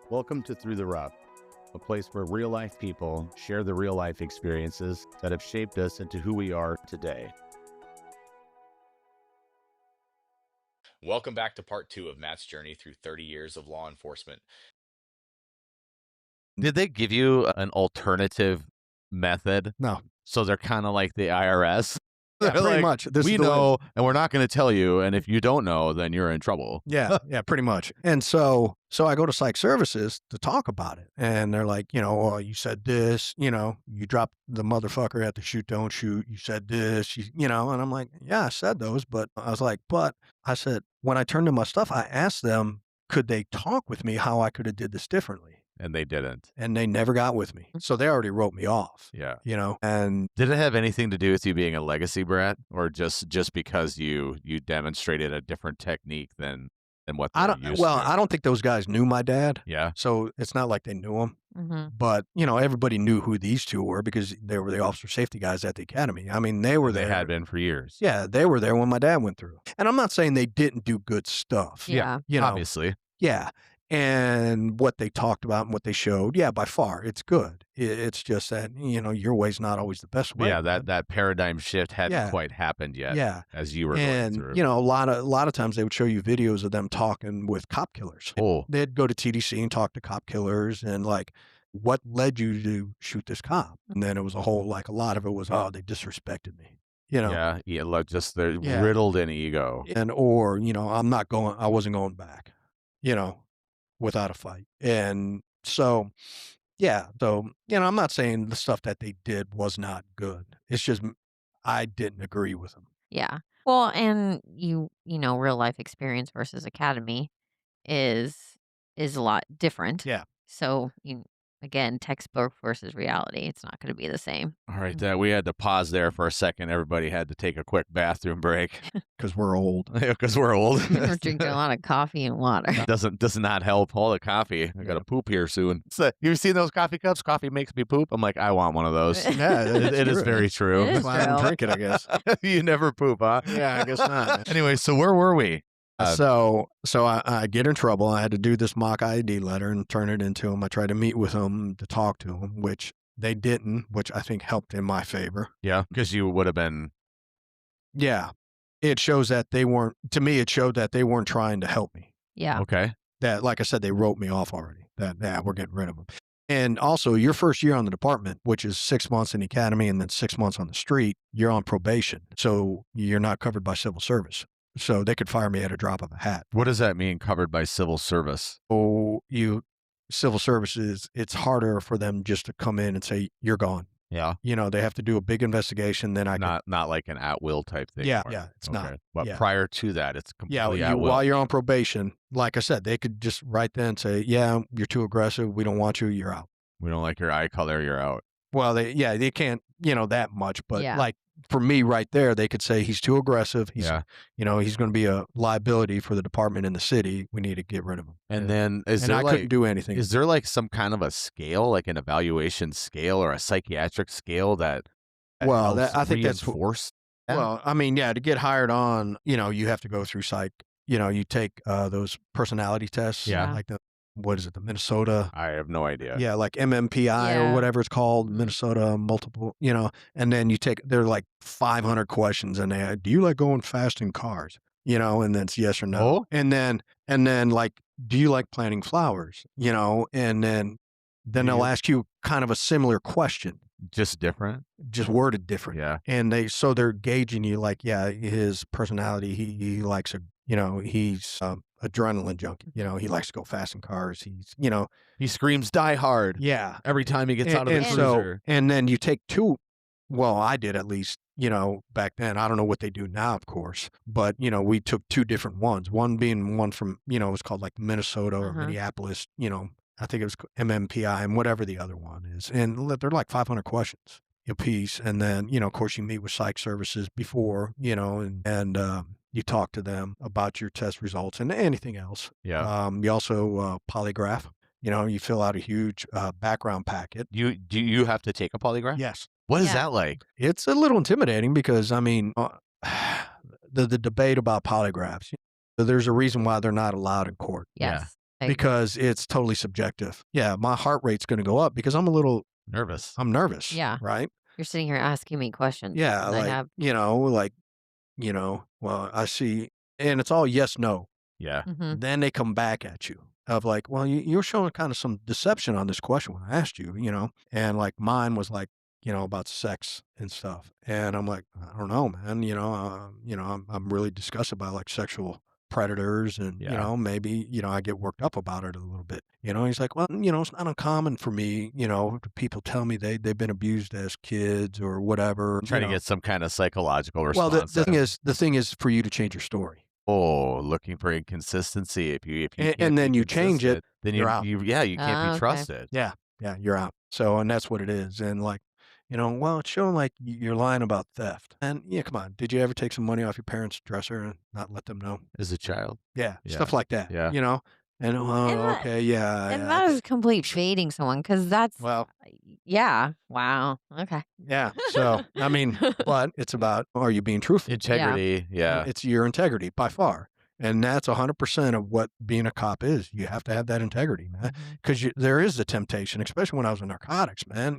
Welcome to Through the Rough, a place where real-life people share the real-life experiences that have shaped us into who we are today. Welcome back to part 2 of Matt's journey through 30 years of law enforcement. Did they give you an alternative method? No. So they're kind of like the IRS? Yeah, They're pretty like, much. we know, and we're not going to tell you, and if you don't know, then you're in trouble. Yeah, pretty much. And so I go to psych services to talk about it. And they're like, oh, you said this, you dropped the motherfucker at the shoot, don't shoot. You said this, and I'm like, yeah, I said those. But I was like, I said, when I turned in my stuff, I asked them, could they talk with me how I could have did this differently? And they didn't. And they never got with me. So they already wrote me off. Yeah. And did it have anything to do with you being a legacy brat, or just because you demonstrated a different technique than what they're used to? I don't think those guys knew my dad. Yeah. So it's not like they knew him. Mm-hmm. But, everybody knew who these two were because they were the officer safety guys at the academy. I mean, they were there. They had been for years. Yeah, they were there when my dad went through. And I'm not saying they didn't do good stuff. Yeah. Obviously. Yeah. And what they talked about and what they showed, yeah, by far, it's good. It's just that, your way's not always the best way. Yeah, that paradigm shift hadn't quite happened yet. Yeah. As you were going through. A lot of times they would show you videos of them talking with cop killers. Oh. They'd go to TDC and talk to cop killers and like, what led you to shoot this cop? And then it was a lot of it was, oh, they disrespected me. Yeah, like just they're riddled in ego. And, I wasn't going back, without a fight. And so, I'm not saying the stuff that they did was not good. It's just, I didn't agree with them. Yeah. Well, and real life experience versus academy is a lot different. Yeah. So again, textbook versus reality, it's not going to be the same. All right, we had to pause there for a second. Everybody had to take a quick bathroom break. Because we're old. Because we're old. We're drinking a lot of coffee and water. Does not help. All the coffee. I got to poop here soon. So, you've seen those coffee cups? Coffee makes me poop. I'm like, I want one of those. Yeah, it is very true. It is That's why I don't true. drink it, I guess. You never poop, huh? Yeah, I guess not. Anyway, so where were we? So I get in trouble. I had to do this mock ID letter and turn it into them. I tried to meet with them to talk to them, which they didn't, which I think helped in my favor. Yeah, because you would have been. Yeah. It shows that they weren't trying to help me. Yeah. Okay. That, like I said, they wrote me off already. We're getting rid of them. And also, your first year on the department, which is 6 months in the academy and then 6 months on the street, you're on probation. So you're not covered by civil service. So they could fire me at a drop of a hat. What does that mean, covered by civil service? Oh, civil services, it's harder for them just to come in and say, you're gone. Yeah. They have to do a big investigation. Then not like an at-will type thing. Yeah, or- yeah, it's okay. not. But Yeah. prior to that, it's completely at-will. While you're on probation, like I said, they could just right then say, yeah, you're too aggressive. We don't want you. You're out. We don't like your eye color. You're out. Well, they can't, that much. But Yeah. like for me right there, they could say he's too aggressive. He's going to be a liability for the department in the city. We need to get rid of him. And then I couldn't do anything. Is there like some kind of a scale, like an evaluation scale or a psychiatric scale that Well, helps I think that's reinforce that? Well, I mean, to get hired on, you have to go through psych. You take those personality tests. Yeah. Like the Minnesota? I have no idea. Yeah, like MMPI or Yeah. whatever it's called, Minnesota multiple, and then they're like 500 questions and do you like going fast in cars? And then it's yes or no. Oh. And then like, do you like planting flowers? And then they'll ask you kind of a similar question, Just different. just worded different. Yeah. And they're gauging you like, yeah, his personality, he likes he's adrenaline junkie. He likes to go fast in cars. He's, He screams "Die Hard" yeah. every time he gets out of the And cruiser. and then you take two. Well, I did at least, back then. I don't know what they do now, of course, but we took two different ones. One being one from, it was called like Minnesota or Uh-huh. Minneapolis. I think it was MMPI and whatever the other one is, and they're like 500 questions a piece. And then of course you meet with psych services before, and you talk to them about your test results and anything else. Yeah. You also polygraph. You fill out a huge background packet. Do you have to take a polygraph? Yes. What is Yeah. that like? It's a little intimidating because, I mean, the debate about polygraphs, there's a reason why they're not allowed in court. Yes. because it's totally subjective. Yeah, my heart rate's going to go up because I'm Nervous. I'm nervous. Yeah. Right. You're sitting here asking me questions. Yeah. And I have. Well, I see, and it's all yes, no. Yeah. Mhm. Then they come back at you of like, well, you're showing kind of some deception on this question when I asked you, and like mine was like, about sex and stuff. And I'm like, I don't know, man, I'm really disgusted by like sexual predators and, Yeah. maybe, I get worked up about it a little bit. He's like, well, it's not uncommon for me, people tell me they've been abused as kids or whatever. Trying to get some kind of psychological Well, response. the thing is for you to change your story. Oh, looking for inconsistency. If you And can't then be you change it, consistent, then you're out. you can't be Okay. trusted. Yeah, you're out. So, and that's what it is. And like, well, it's showing like you're lying about theft. And yeah, come on. Did you ever take some money off your parents' dresser and not let them know? As a child. Yeah, Yeah. stuff like that. Yeah. And okay, yeah, And yeah, that is complete baiting someone because that's. well, Yeah. Wow. Okay. yeah. So, I mean, but it's about are you being truthful? Integrity. Yeah. It's your integrity by far. And that's 100% of what being a cop is. You have to have that integrity, man. Mhm. Because there is the temptation, especially when I was in narcotics, man.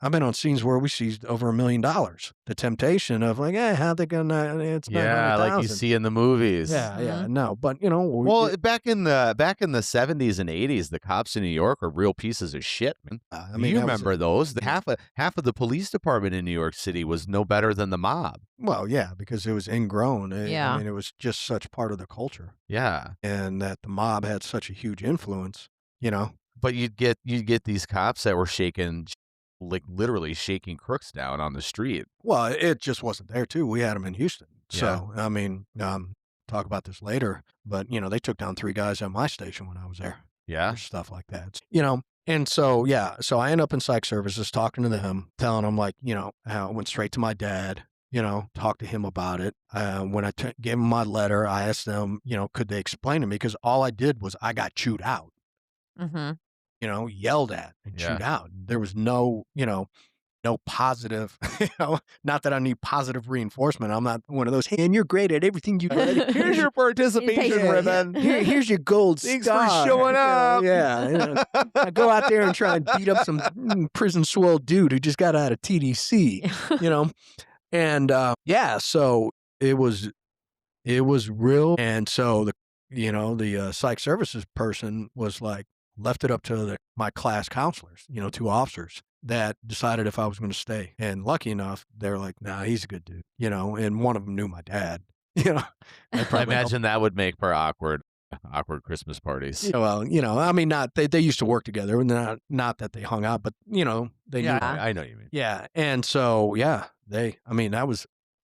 I've been on scenes where we seized over $1 million. The temptation of like, hey, how they gonna? It's Yeah, like you 900,000. see in the movies. Yeah, Mhm. no, but Well, back in the 70s and 80s, the cops in New York are real pieces of shit, man. I mean, You that was remember those? Half of the police department in New York City was no better than the mob. well, yeah, because it was ingrown. I Yeah. mean, it was just such part of the culture, Yeah. and that the mob had such a huge influence. But you'd get these cops that were shaking, like literally shaking crooks down on the street. Well, it just wasn't there too. We had them in Houston. So, I mean, talk about this later, but they took down 3 guys at my station when I was there. Yeah. Or stuff like that. And so, so I end up in psych services talking to them, telling them like, how I went straight to my dad, talked to him about it. When I gave him my letter, I asked them, could they explain to me? Because all I did was I got chewed out, Mhm. yelled at and Yeah. chewed out. There was no, no positive, not that I need positive reinforcement. I'm not one of those, hey, and you're great at everything you do. Here's your participation Yeah, ribbon. Here's your gold Thanks for star. showing up. Yeah. I go out there and try and beat up some prison swole dude who just got out of TDC, and so it was real. And so the psych services person was like, left it up to my class counselors, 2 officers that decided if I was going to stay. And lucky enough, they're like, nah, he's a good dude, and one of them knew my dad, that I probably helped. imagine that would make for awkward Christmas parties. Yeah, well, I mean, not they used to work together, and not that they hung out, but they knew. Yeah. I know what you mean. Yeah, and so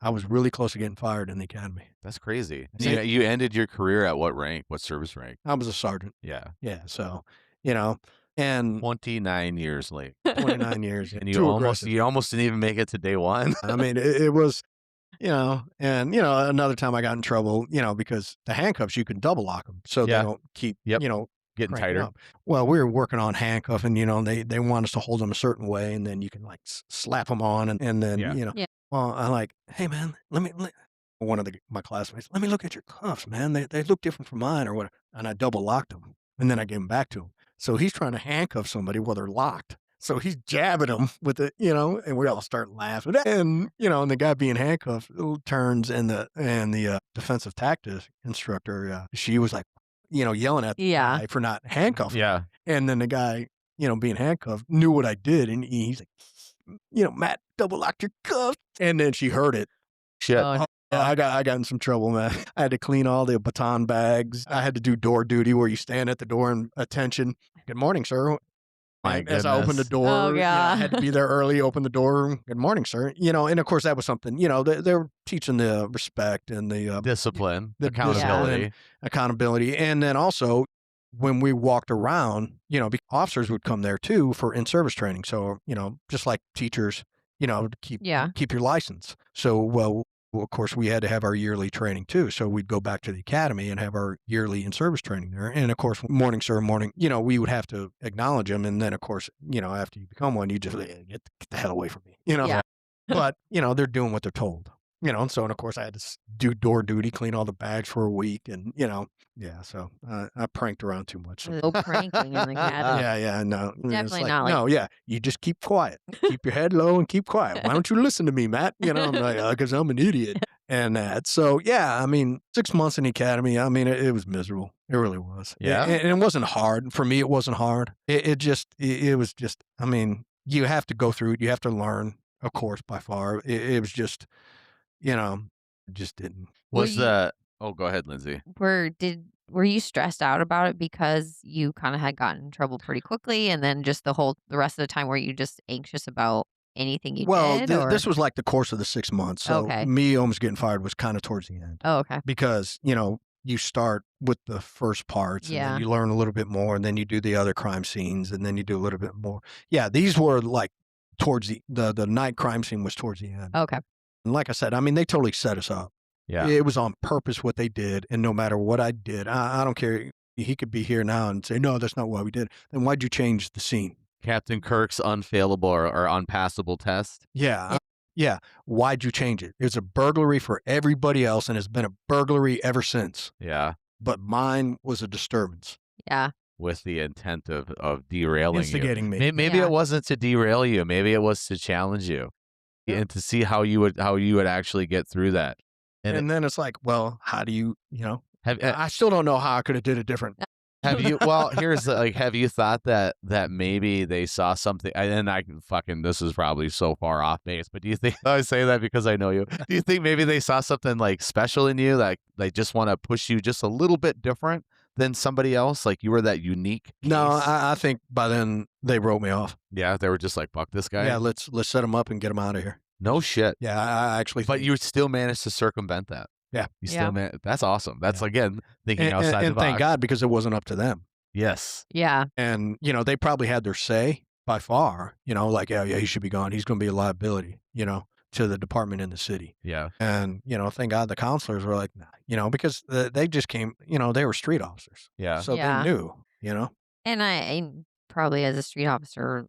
I was really close to getting fired in the academy. That's crazy. See- You ended your career at what rank? What service rank? I was a sergeant. Yeah. Yeah, so and 29 years late. 29 years, And too aggressive. you almost didn't even make it to day one. I mean, it was, and another time I got in trouble, because the handcuffs you can double lock them so Yeah. they don't keep, Yep. Getting cranking tighter. up. Well, we were working on handcuffing, they want us to hold them a certain way, and then you can like slap them on, and then Yeah. Yeah. well, I'm like, hey man, one of my classmates, let me look at your cuffs, man. They look different from mine or whatever, and I double locked them, and then I gave them back to him. So he's trying to handcuff somebody while they're locked. So he's jabbing them with it, and we all start laughing. And and the guy being handcuffed turns, and the defensive tactics instructor, she was like, yelling at the Yeah. guy for not handcuffing. Yeah. And then the guy, being handcuffed, knew what I did, and he's like, Matt, double locked your cuffs. And then she heard it. Shit. Oh, Yeah, I got in some trouble, man. I had to clean all the baton bags. I had to do door duty where you stand at the door and attention. Good morning, sir. My And as I opened the goodness. door, Oh, I God. had to be there early, open the door. Good morning, sir. And of course that was something, they were teaching the respect and the Discipline. the Accountability. accountability. And then also when we walked around, officers would come there too for in-service training. So, just like teachers, to keep your license. So, well, of course, we had to have our yearly training too. So we'd go back to the academy and have our yearly in-service training there. And of course, morning, sir, morning, we would have to acknowledge them. And then, of course, after you become one, you just get the hell away from me, Yeah. But, they're doing what they're told. And so, and of course, I had to do door duty, clean all the bags for a week, and yeah. So I pranked around too much. No pranking in the academy. Yeah, no, and it's Definitely like, not like no, yeah, you just keep quiet, keep your head low, and keep quiet. Why don't you listen to me, Matt? I'm like, because I'm an idiot, and that. So yeah, I mean, 6 months in the academy, I mean, it was miserable. It really was. Yeah? And it wasn't hard for me. It wasn't hard. It was just. I mean, you have to go through it. You have to learn, of course, by far. It was just, you know, just didn't. Were Was you the Oh, go ahead, Lindsay. were you stressed out about it because you kind of had gotten in trouble pretty quickly, and then just the rest of the time were you just anxious about anything you Well, did, or this was like the course of the 6 months. So okay? me almost getting fired was kind of towards the end Oh, okay. because, you start with the first parts and then Yeah. you learn a little bit more and then you do the other crime scenes and then you do a little bit more. Yeah, these were like towards the night crime scene was towards the end. Okay. And like I said, I mean, they totally set us up. Yeah. It was on purpose what they did. And no matter what I did, I don't care. He could be here now and say, no, that's not what we did. Then why'd you change the scene? Captain Kirk's unfailable or unpassable test. Yeah. Yeah. Why'd you change it? It's a burglary for everybody else and it's been a burglary ever since. Yeah. But mine was a disturbance. Yeah. With the intent of derailing you. Instigating me. Maybe Yeah. it wasn't to derail you. Maybe it was to challenge you. Yeah. And to see how you would actually get through that. And then it's like, well, how do you, Have I still don't know how I could have did it different. have you well, here's have you thought that maybe they saw something, and I can fucking, this is probably so far off base, but do you think I say that because I know you? Do you think maybe they saw something like special in you, like they just want to push you just a little bit different than somebody else, like you were that unique No, case? I think by then they wrote me off. Yeah, they were just like, fuck this guy. Yeah, let's set him up and get him out of here. No shit. Yeah, I actually But think, you still managed to circumvent that. Yeah. You Yeah. still that's awesome. That's Yeah. again thinking and, outside and the thank box. God because it wasn't up to them. Yes. Yeah. And, they probably had their say by far, like, yeah, he should be gone. He's going to be a liability, to the department in the city. Yeah. And, thank God the counselors were like, nah, because they just came, they were street officers. Yeah. So Yeah. they knew. And I probably as a street officer,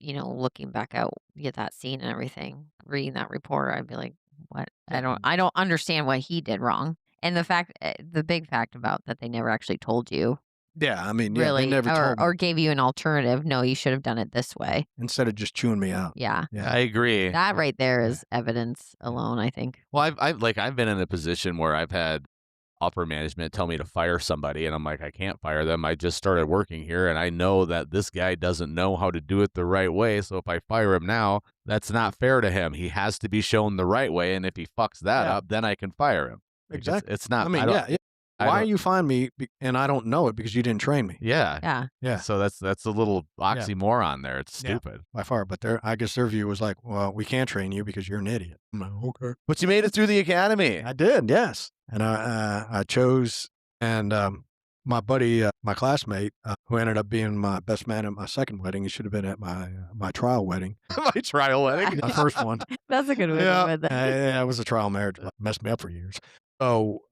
looking back at that scene and everything, reading that report, I'd be like, what? I don't understand what he did wrong. And the big fact about that they never actually told you Yeah, I mean, yeah, really, they never told me or gave you an alternative. No, you should have done it this way. instead of just chewing me out. Yeah. Yeah. I agree. That right there is evidence alone, I think. Well, I've been in a position where I've had upper management tell me to fire somebody, and I'm like, I can't fire them. I just started working here, and I know that this guy doesn't know how to do it the right way. So if I fire him now, that's not fair to him. He has to be shown the right way, and if he fucks that Yeah. up, then I can fire him. Like, Exactly. It's not. I mean, don't- yeah. I Why are don't- you firing me and I don't know it because you didn't train me? Yeah. Yeah. Yeah, So that's a little oxymoron there. It's Yeah. stupid. by far. But I guess their view was like, well, we can't train you because you're an idiot. I'm like, okay. But you made it through the academy. I did, yes. And I chose, and my buddy, my classmate, who ended up being my best man at my second wedding, he should have been at my trial wedding, My trial wedding. my first one. That's a good way Yeah. to put that. It was a trial marriage, messed me up for years. So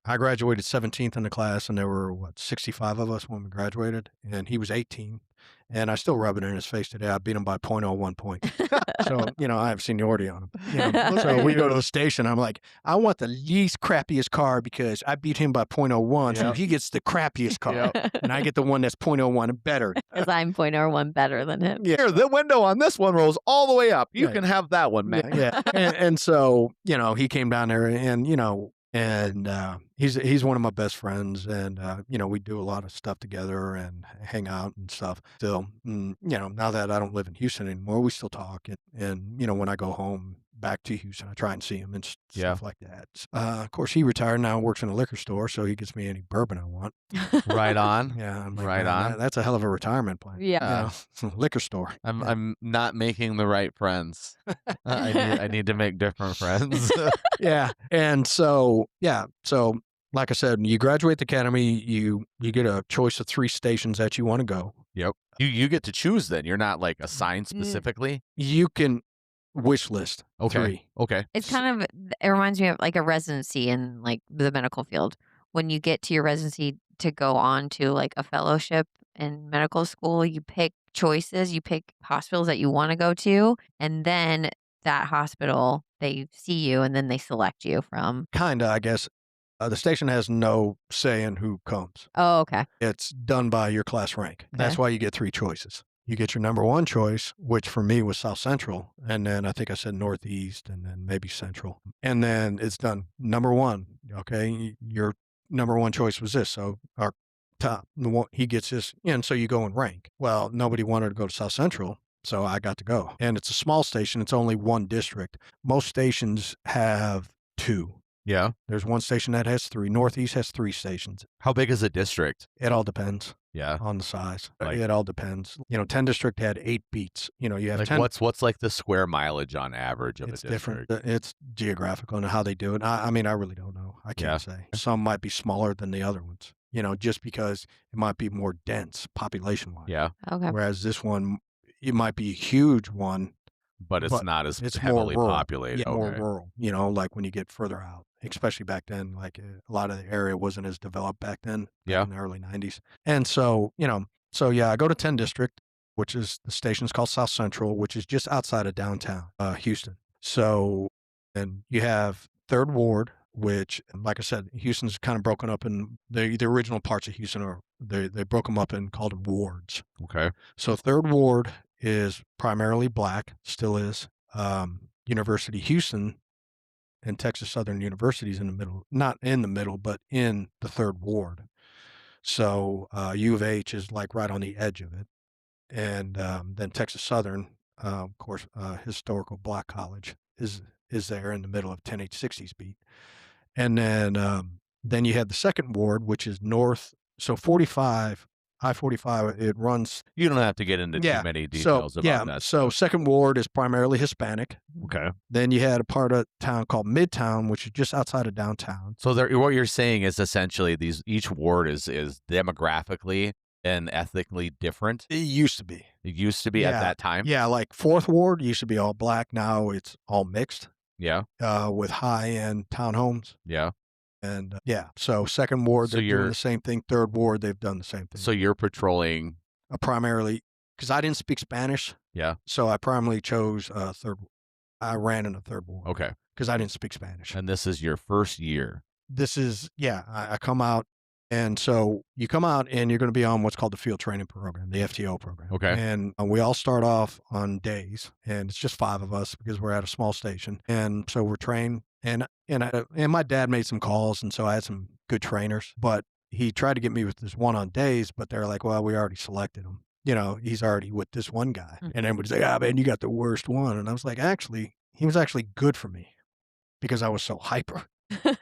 I graduated 17th in the class, and there were 65 of us when we graduated, and he was 18. And I still rub it in his face today. I beat him by 0.01 point. So, I have seniority on him. So we go to the station. I'm like, I want the least crappiest car because I beat him by 0.01. So Yep. he gets the crappiest car. Yep. And I get the one that's 0.01 better. Because I'm 0.01 better than him. Yeah. Here, the window on this one rolls all the way up. You Yeah. can have that one, man. Yeah. And so, he came down there and, he's one of my best friends. And, we do a lot of stuff together and hang out and stuff still. Now that I don't live in Houston anymore, we still talk. And when I go home back to Houston, I try and see him and Yeah. stuff like that. Of course, he retired now, works in a liquor store, so he gets me any bourbon I want. Right on. Yeah. I'm like, Right "Man, on." that's a hell of a retirement plan. Yeah. Liquor store. Yeah. I'm not making the right friends. I need to make different friends. Yeah. And so, So like I said, you graduate the academy, you get a choice of 3 stations that you want to go. Yep. You get to choose then. You're not like assigned Mm. specifically. You can wish list Okay. 3. Okay. It's kind of, it reminds me of like a residency in like the medical field. When you get to your residency to go on to like a fellowship in medical school, you pick choices, you pick hospitals that you want to go to. And then that hospital, they see you and then they select you from. Kinda, I guess. The station has no say in who comes. Oh, okay. It's done by your class rank. That's Okay. why you get 3 choices. You get your number 1 choice, which for me was South Central, and then I think I said Northeast, and then maybe Central. And then it's done. Number 1, okay, your number 1 choice was this, so our top, the one, he gets this, and so you go and rank. Well, nobody wanted to go to South Central, so I got to go. And it's a small station. It's only 1 district. Most stations have 2. Yeah. There's 1 station that has 3. Northeast has 3 stations. How big is a district? It all depends Yeah. on the size. Like- It all depends. 10 district had 8 beats. You have Like 10. what's like the square mileage on average of It's a different. district? It's geographical and how they do it. I mean, I really don't know. I can't say. Some might be smaller than the other ones, just because it might be more dense population-wise. Yeah. Okay. Whereas this one, it might be a huge one, But it's not as it's more heavily rural. populated. Yeah, more Okay. rural, like when you get further out, especially back then, like a lot of the area wasn't as developed back then, Yeah. in the early 90s. And so, yeah, I go to 10 District, which is the station's called South Central, which is just outside of downtown Houston. So, and you have 3rd Ward, which, like I said, Houston's kind of broken up in the original parts of Houston, or they broke them up and called them wards. Okay. So 3rd Ward is primarily black, still is. University Houston and Texas Southern University's in the middle, not in the middle, but in the 3rd Ward. So U of H is like right on the edge of it. And then Texas Southern, of course, historical black college is there in the middle of 10H60's beat. And then you have the 2nd Ward, which is north. So 45, I-45, it runs. You don't have to get into too many details about that. So 2nd Ward is primarily Hispanic. Okay. Then you had a part of town called Midtown, which is just outside of downtown. So what you're saying is essentially each ward is demographically and ethnically different. It used to be. It used to be at that time. Yeah, like 4th Ward used to be all black. Now it's all mixed. Yeah. With high-end townhomes. Yeah. And so 2nd Ward, So they're doing the same thing. 3rd Ward, they've done the same thing. So you're patrolling. Primarily, because I didn't speak Spanish. Yeah. So I primarily chose 3rd. I ran in the 3rd Ward. Okay. Because I didn't speak Spanish. And this is your first year. This is, I come out. And so you come out and you're going to be on what's called the field training program, the FTO program. Okay. And we all start off on days, and it's just 5 of us because we're at a small station. And so we're trained, and my dad made some calls, and so I had some good trainers. But he tried to get me with this one on days, but they're like, well, we already selected him. He's already with this one guy. Mhm. And everybody's like, man, you got the worst one. And I was like, actually, he was actually good for me because I was so hyper.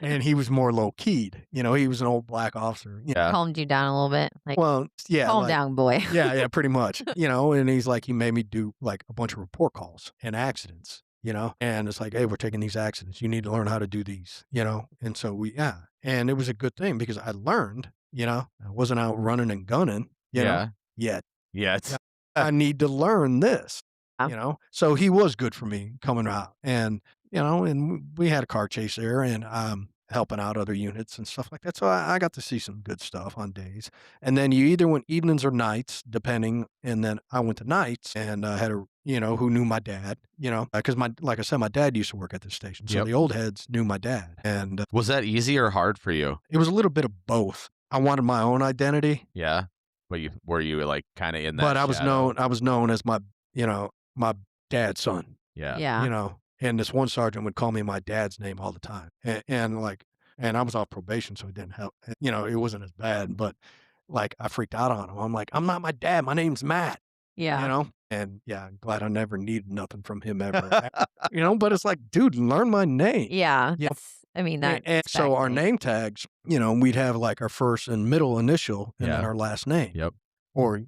And he was more low keyed. He was an old black officer. Yeah. Calmed you down a little bit. Like, Well, yeah. calm down, boy. yeah, pretty much. And he's like, he made me do like a bunch of report calls and accidents, and it's like, hey, we're taking these accidents. You need to learn how to do these, and so and it was a good thing because I learned, I wasn't out running and gunning, yet. Yeah. It's I need to learn this, Yeah. So he was good for me coming out, and and we had a car chase there, and helping out other units and stuff like that. So I got to see some good stuff on days, and then you either went evenings or nights, depending. And then I went to nights, and I had a who knew my dad, because like I said, my dad used to work at this station, so Yep. the old heads knew my dad, and was that easy or hard for you? it was a little bit of both. I wanted my own identity. Yeah. But were you like kind of in that? But I was shadow? known as my dad's son, Yeah. Yeah. and this one sergeant would call me my dad's name all the time. And I was off probation, so it didn't help. It wasn't as bad, but like I freaked out on him. I'm like, I'm not my dad. My name's Matt, Yeah. and I'm glad I never needed nothing from him ever, but it's like, dude, learn my name. Yeah. Yeah. I mean, that. And so our name tags, we'd have like our first and middle initial and then Yeah. our last name. Yep. Or,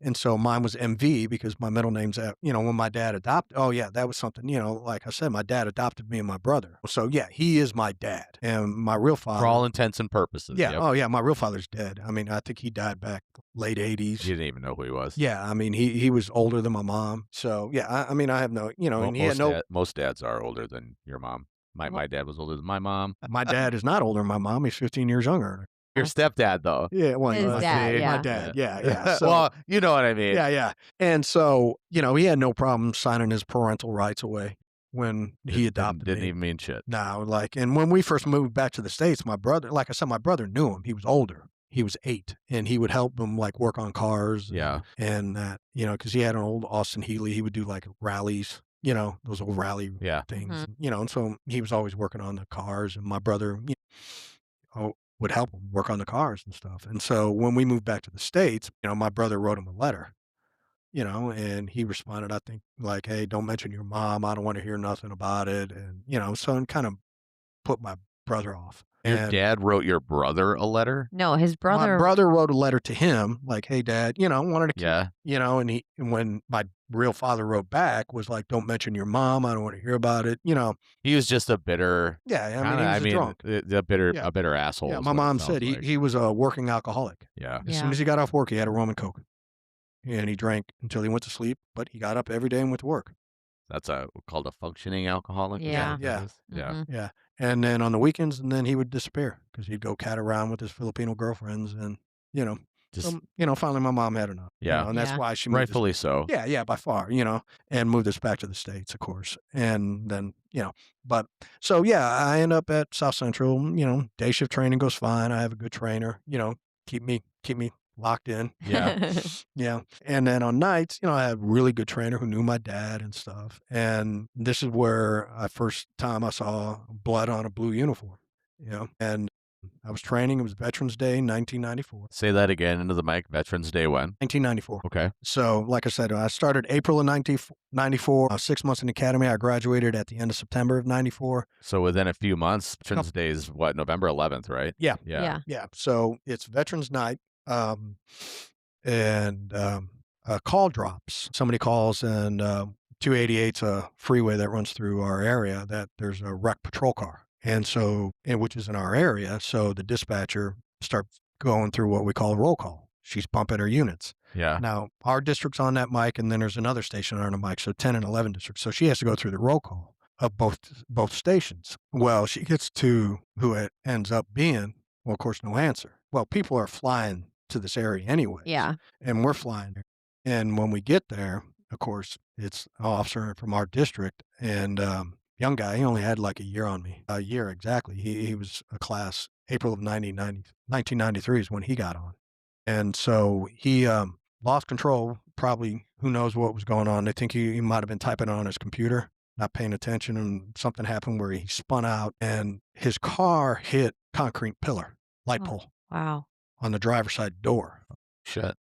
and so mine was MV because my middle name's, when my dad adopted, that was something, like I said, my dad adopted me and my brother. So yeah, he is my dad. And my real father. For all intents and purposes. Yeah. Yep. Oh yeah. My real father's dead. I mean, I think he died back late 80s. You didn't even know who he was. Yeah. I mean, he was older than my mom. So yeah, I mean, I have no, and he had no, Most dads are older than your mom. My dad was older than my mom. my dad is not older than my mom. He's 15 years younger. Your stepdad, though. Yeah. Well, His dad, my yeah. dad. Yeah. So, well, you know what I mean. yeah. And so, he had no problem signing his parental rights away. when he It adopted didn't me. even mean shit. No, like, and when we first moved back to the States, my brother, like I said, my brother knew him. He was older. He was 8, and he would help him like work on cars. Yeah. And that, because he had an old Austin Healey. He would do like rallies, those old rally Yeah. things, and so he was always working on the cars, and my brother, would help him work on the cars and stuff. And so when we moved back to the States, my brother wrote him a letter, and he responded, I think, like, "Hey, don't mention your mom. I don't want to hear nothing about it." And, so it kind of put my brother off. Your And dad wrote your brother a letter? No, his my brother. brother wrote a letter to him, like, "Hey, Dad," wanted to keep, Yeah. and when my real father wrote back, was like, "Don't mention your mom. I don't want to hear about it." He was just a bitter, Yeah, I mean, kinda, he was I a mean, drunk. a bitter, Yeah. a bitter asshole. Yeah, is my what it mom sounds said like. he was a working alcoholic. Yeah. As soon as he got off work, he had a rum and Coke, and he drank until he went to sleep. But he got up every day and went to work. That's called a functioning alcoholic. Is that Yeah. what that Yeah. is? Yeah. Mhm. Yeah, and then on the weekends, and then he would disappear because he'd go cat around with his Filipino girlfriends, and Just finally my mom had enough. Yeah. And that's Yeah. why she moved us. rightfully so. Yeah, by far, and moved us back to the States, of course. And then, but so yeah, I end up at South Central, day shift training goes fine. I have a good trainer, keep me locked in. Yeah. Yeah. And then on nights, I had a really good trainer who knew my dad and stuff. And this is where first time I saw blood on a blue uniform, and I was training. It was Veterans Day, 1994. Say that again into the mic. Veterans Day when? 1994. Okay. So, like I said, I started April of 1994, 6 months in the academy. I graduated at the end of September of 94. So within a few months, Veterans Day is what, November 11th, right? Yeah. Yeah. Yeah. Yeah. So it's Veterans Night. And a call drops. Somebody calls, and 288's a freeway that runs through our area, that there's a wrecked patrol car. And so, which is in our area. So the dispatcher starts going through what we call a roll call. She's pumping her units. Yeah. Now, our district's on that mic, and then there's another station on the mic, so 10 and 11 districts. So she has to go through the roll call of both stations. Well, she gets to who it ends up being. Well, of course, no answer. Well, people are flying to this area anyway. Yeah. And we're flying there. And when we get there, of course, it's an officer from our district, and young guy. He only had like a year on me. A year exactly. He was a class. April of 1993 is when he got on. And so he lost control. Probably, who knows what was going on. They think he might have been typing on his computer, not paying attention, and something happened where he spun out, and his car hit concrete pillar, light Oh. pole Wow. on the driver's side door. Shit.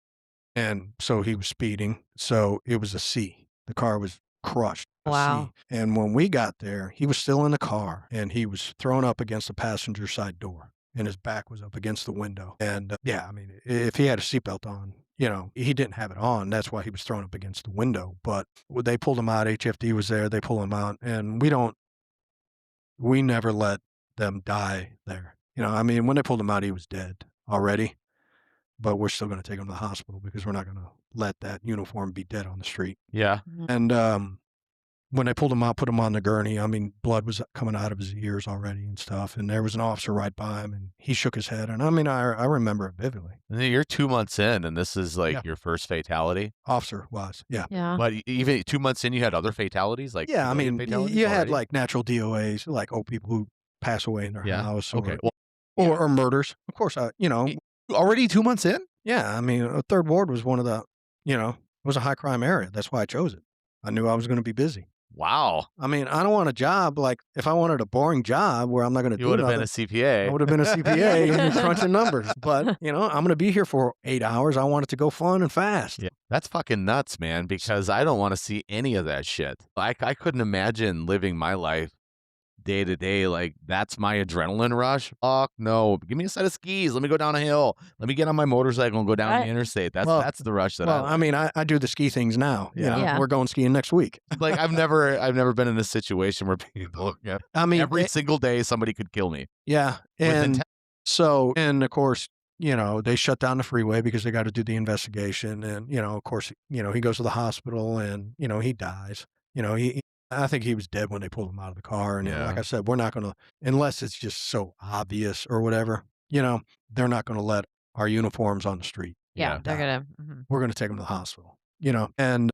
And so he was speeding. So it was a C. The car was crushed. A Wow. C. And when we got there, he was still in the car, and he was thrown up against the passenger side door, and his back was up against the window. And yeah, I mean, if he had a seatbelt on, he didn't have it on. That's why he was thrown up against the window. But they pulled him out. HFD was there. They pulled him out, and we never let them die there. I mean, when they pulled him out, he was dead already. But we're still going to take him to the hospital because we're not going to let that uniform be dead on the street. Yeah. Mhm. And when they pulled him out, put him on the gurney, I mean, blood was coming out of his ears already and stuff. And there was an officer right by him, and he shook his head. And I mean, I remember it vividly. And then you're 2 months in, and this is like Yeah. your first fatality. Officer was, yeah. Yeah. But even 2 months in, you had other fatalities, like Yeah, I civilian mean, fatalities you had already? like natural DOAs, like old people who pass away in their Yeah. house, Okay. or, Well, or murders. Of course, already 2 months in? yeah, I mean, Third Ward was one of the, it was a high crime area. That's why I chose it. I knew I was going to be busy. Wow. I mean, I don't want a job like, if I wanted a boring job where I'm not going to You do would have nothing, been a CPA. I would have been a CPA and crunching numbers. But, I'm going to be here for 8 hours. I want it to go fun and fast. Yeah. That's fucking nuts, man, because I don't want to see any of that shit. I couldn't imagine living my life day to day like that's my adrenaline rush. Fuck no. Give me a set of skis. Let me go down a hill. Let me get on my motorcycle and go down the interstate. That's the rush that Well, I I mean, I do the ski things now. Yeah. Yeah. We're going skiing next week. like. I've never been in a situation where people I mean, every single day somebody could kill me. yeah. Within And 10 so, and of course, they shut down the freeway because they got to do the investigation. And, of course, he goes to the hospital, and, he dies. I think he was dead when they pulled him out of the car. And Yeah. like I said, we're not going to, unless it's just so obvious or whatever, they're not going to let our uniforms on the street. Yeah. Yeah. They're gonna. Mhm. We're going to take them to the hospital, and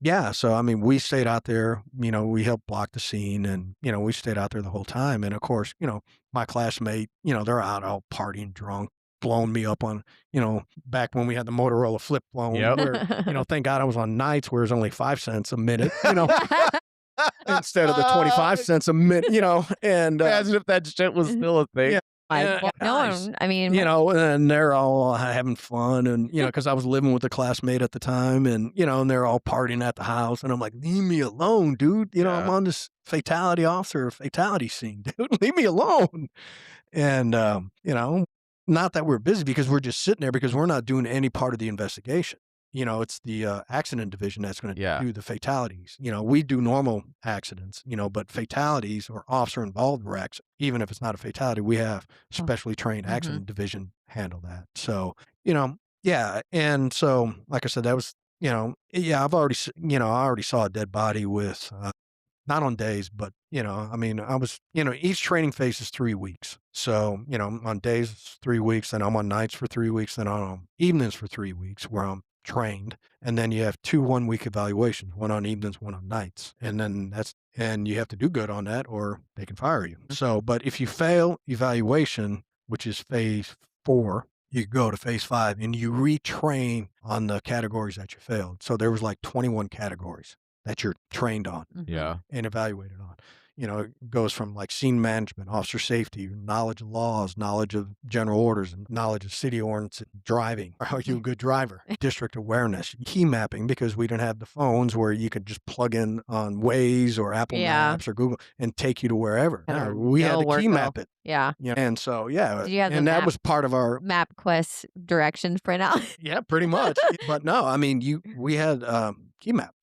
Yeah, so I mean, we stayed out there, we helped block the scene and, we stayed out there the whole time. And of course, my classmate, they're out all partying drunk, blowing me up on, back when we had the Motorola flip phone Yep. where, thank God I was on nights where it was only 5 cents a minute, instead of the 25 cents a minute, and Imagine if that shit was still a thing. yeah. My Yeah, God. No nice. one, I mean, And they're all having fun and, because I was living with a classmate at the time and, and they're all partying at the house. And I'm like, leave me alone, dude. I'm Yeah. on this fatality scene, dude. Leave me alone. And, not that we're busy because we're just sitting there because we're not doing any part of the investigation. It's the accident division that's going to Yeah. do the fatalities. We do normal accidents, but fatalities or officer involved wrecks, even if it's not a fatality, we have specially trained Mhm. accident division handle that. So, yeah. And so, like I said, that was, I've already, I already saw a dead body with, not on days, but, I mean, I was, each training phase is 3 weeks. So, on days it's 3 weeks, then I'm on nights for 3 weeks, then I'm on evenings for 3 weeks where I'm trained. And then you have 2 1-week evaluations, one on evenings, one on nights. And then and you have to do good on that or they can fire you. So, but if you fail evaluation, which is phase 4, you go to phase 5 and you retrain on the categories that you failed. So there was like 21 categories that you're trained on Yeah. and evaluated on. It goes from like scene management, officer safety, knowledge of laws, knowledge of general orders, and knowledge of city ordinance, driving. Are you a good driver? District awareness, key mapping, because we didn't have the phones where you could just plug in on Waze or Apple Yeah. Maps or Google and take you to wherever. Kinda No, we had go to where key go. map it. Yeah. And so, yeah, Did you have the and that map was part of our, MapQuest directions printout? yeah, pretty much. But no, I mean, we had key map.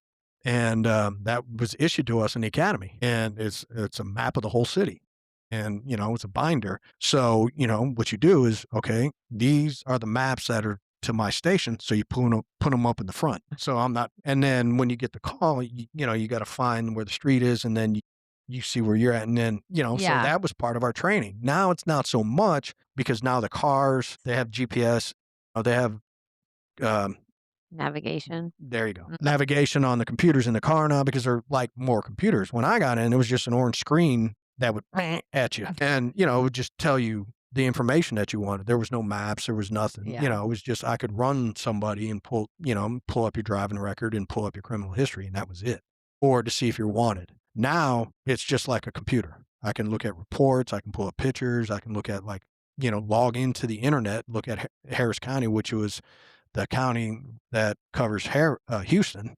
And that was issued to us in the academy, and it's a map of the whole city, and it's a binder. So what you do is, okay, these are the maps that are to my station, so you put them up in the front. So I'm not, and then when you get the call, you got to find where the street is, and then you see where you're at, and then so Yeah. that was part of our training. Now it's not so much because now the cars they have GPS, they have. Navigation. There you go. Navigation on the computers in the car now because they're like more computers. When I got in, it was just an orange screen that would at you. And, it would just tell you the information that you wanted. There was no maps. There was nothing. Yeah. It was just I could run somebody and pull up your driving record and pull up your criminal history, and that was it. Or to see if you're wanted. Now it's just like a computer. I can look at reports. I can pull up pictures. I can look at log into the internet, look at Harris County, which was the county that covers Houston,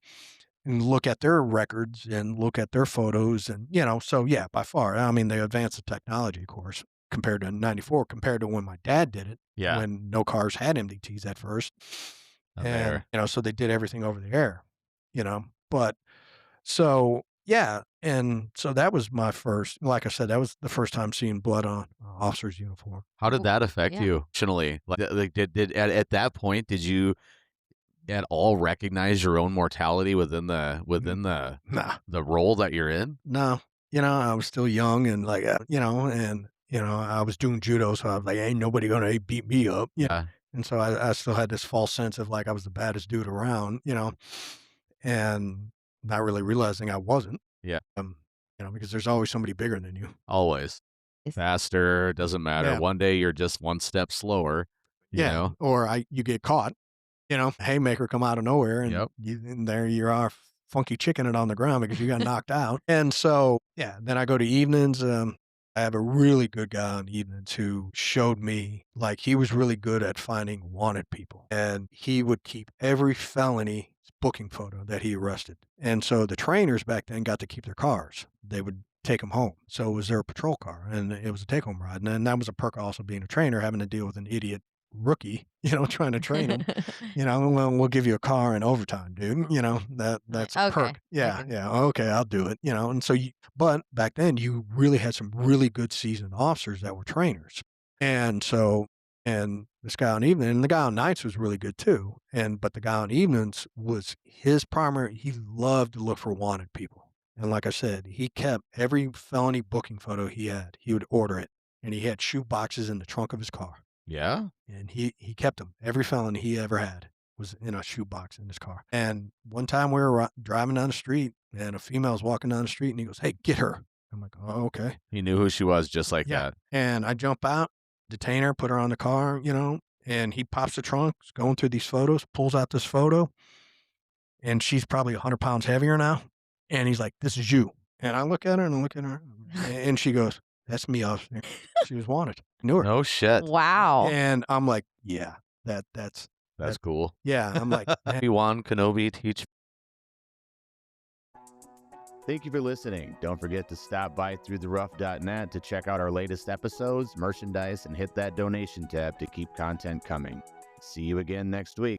and look at their records and look at their photos. And, so yeah, by far, I mean, they advanced the technology, of course, compared to 94, compared to when my dad did it, Yeah. when no cars had MDTs at first. Not And, there. so they did everything over the air, but so, yeah. And so that was my first, like I said, that was the first time seeing blood on an officer's uniform. How did that affect Yeah. you emotionally? Like did at that point did you at all recognize your own mortality within the Nah. the role that you're in? No, I was still young and I was doing judo, so I was like, ain't nobody gonna beat me up. Yeah. And so I still had this false sense of like I was the baddest dude around, and not really realizing I wasn't. Yeah. Because there's always somebody bigger than you. Always. It's- Faster, doesn't matter. Yeah. One day you're just one step slower, you know? Or you get caught, haymaker come out of nowhere and Yep. there you are funky chicken it on the ground because you got knocked out. And so, yeah, then I go to evenings. I have a really good guy on evenings who showed me like he was really good at finding wanted people, and he would keep every felony booking photo that he arrested. And so the trainers back then got to keep their cars. They would take them home. So it was their patrol car and it was a take home ride. And then that was a perk of also being a trainer, having to deal with an idiot rookie, trying to train him. Well, we'll give you a car in overtime, dude. That's a Okay. perk. Yeah, Okay. yeah. Okay, I'll do it. And so but back then you really had some really good seasoned officers that were trainers. And so, and this guy on evening, and the guy on nights was really good too. But the guy on evenings was his primary, he loved to look for wanted people. And like I said, he kept every felony booking photo he had, he would order it. And he had shoe boxes in the trunk of his car. Yeah. And he kept them, every felony he ever had. was in a shoebox in his car. And one time we were driving down the street, and a female was walking down the street, and he goes, "Hey, get her." I'm like, "Oh, okay." He knew who she was just like Yeah. that. And I jump out, detain her, put her on the car, and he pops the trunk, is going through these photos, pulls out this photo, and she's probably 100 pounds heavier now. And he's like, "This is you." And I look at her and I look at her, and she goes, "That's me, officer." She was wanted. I knew her. No shit. Wow. And I'm like, yeah, that's cool. yeah. I'm like, man. Obi-Wan Kenobi teach. Thank you for listening. Don't forget to stop by throughtherough.net to check out our latest episodes, merchandise, and hit that donation tab to keep content coming. See you again next week.